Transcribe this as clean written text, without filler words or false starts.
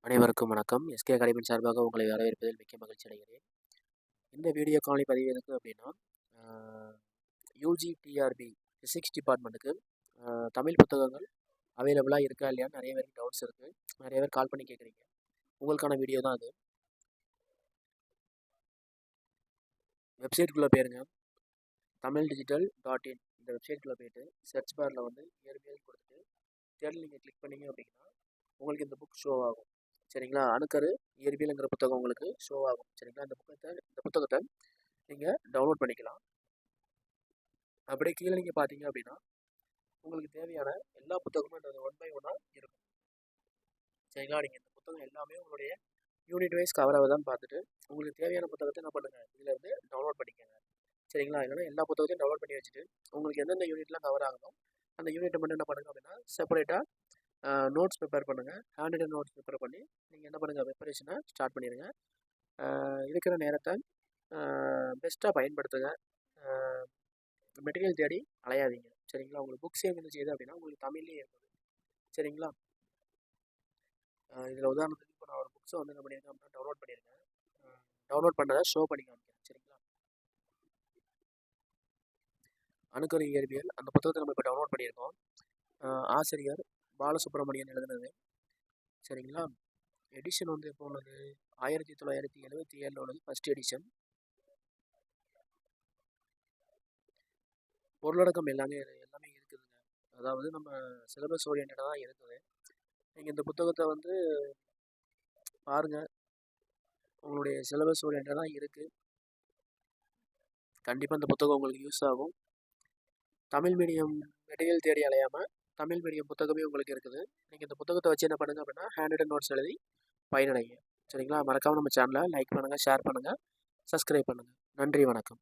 அனைவருக்கும் வணக்கம். எஸ்கே அகாடமியின் சார்பாக உங்களை வரவேற்பதில் மிக்க மகிழ்ச்சி அடைகிறேன். இந்த வீடியோ காணொளி பதிவு எதுக்கு அப்படின்னா, யூஜி டிஆர்பி ஃபிசிக்ஸ் டிபார்ட்மெண்ட்டுக்கு தமிழ் புத்தகங்கள் அவைலபிளாக இருக்கா இல்லையான்னு நிறைய பேருக்கு டவுட்ஸ் இருக்குது. நிறைய பேர் கால் பண்ணி கேட்குறீங்க. உங்களுக்கான வீடியோ தான் அது. வெப்சைட்குள்ளே போயிருங்க. tamildigital.in இந்த வெப்சைட்குள்ளே போயிட்டு சர்ச் பாரில் வந்து இயற்பியல் கொடுத்துட்டு தேடல் நீங்கள் கிளிக் பண்ணீங்க அப்படின்னா உங்களுக்கு இந்த புக் ஷோ ஆகும். சரிங்களா? அணுக்கரு இயற்பியலுங்கிற புத்தகம் உங்களுக்கு ஷோ ஆகும். சரிங்களா? இந்த புத்தகத்தை நீங்கள் டவுன்லோட் பண்ணிக்கலாம். அப்படியே கீழே நீங்கள் பார்த்தீங்க அப்படின்னா உங்களுக்கு தேவையான எல்லா புத்தகமும் இந்த 1 by 1 இருக்கும். சரிங்களா? நீங்கள் இந்த புத்தகம் எல்லாமே உங்களுடைய யூனிட் வைஸ் கவர் ஆகுதான்னு பார்த்துட்டு உங்களுக்கு தேவையான புத்தகத்தை என்ன பண்ணுங்கள், இதில் இருந்து டவுன்லோட் பண்ணிக்கோங்க. சரிங்களா? இல்லைன்னா எல்லா புத்தகத்தையும் டவுன்லோட் பண்ணி வச்சுட்டு உங்களுக்கு எந்தெந்த யூனிட்லாம் கவர் ஆகணும் அந்த யூனிட்டை மட்டும் என்ன பண்ணுங்கள் அப்படின்னா செப்பரேட்டாக நோட்ஸ் ப்ரிப்பேர் பண்ணுங்கள். ஹேண்ட் ரிட்டன் நோட்ஸ் ப்ரிப்பேர் பண்ணி நீங்கள் என்ன பண்ணுங்கள், ப்ரிப்பரேஷனை ஸ்டார்ட் பண்ணிடுங்க. இருக்கிற நேரத்தை பெஸ்ட்டாக பயன்படுத்துங்க. மெட்டீரியல் தேடி அலையாதீங்க. சரிங்களா? உங்களுக்கு புக்ஸ் எங்கே செய்யுது அப்படின்னா உங்களுக்கு தமிழ்லேயே இருக்குது. சரிங்களா? இதில் உதாரணத்துக்கு இப்போ நான் ஒரு புக்ஸை வந்து என்ன பண்ணியிருக்கேன் அப்படின்னா டவுன்லோட் பண்ணியிருக்கேன். டவுன்லோட் பண்ணதை ஷோ பண்ணி காமிக்கிறேன். சரிங்களா? அணுக்கரு இயற்பியல் அந்த புத்தகத்தை நம்ம இப்போ டவுன்லோட் பண்ணியிருக்கோம். ஆசிரியர் பாலசுப்ரமணியன் எழுதுனது. சரிங்களா? எடிஷன் வந்து எப்போ உள்ளது? 1977 உள்ளது ஃபஸ்ட் எடிஷன். பொருளடக்கம் எல்லாமே இருக்குதுங்க. அதாவது நம்ம சிலபஸ் ஓரியன்டாக தான் இருக்குது. நீங்கள் இந்த புத்தகத்தை வந்து பாருங்கள். உங்களுடைய சிலபஸ் ஓரியன்டாக தான் இருக்குது. கண்டிப்பாக இந்த புத்தகம் உங்களுக்கு யூஸ் ஆகும். தமிழ் மீடியம் மெட்டீரியல் தேடி அலையாமல் தமிழ் மீடியம் புத்தகமே உங்களுக்கு இருக்குது. நீங்கள் இந்த புத்தகத்தை வச்சு என்ன பண்ணுங்கள் அப்படின்னா ஹேண்ட் ரிட்டன் நோட்ஸ் எழுதி பயனடைங்க. சரிங்களா? மறக்காமல் நம்ம சேனலை லைக் பண்ணுங்கள், ஷேர் பண்ணுங்கள், சப்ஸ்கிரைப் பண்ணுங்கள். நன்றி, வணக்கம்.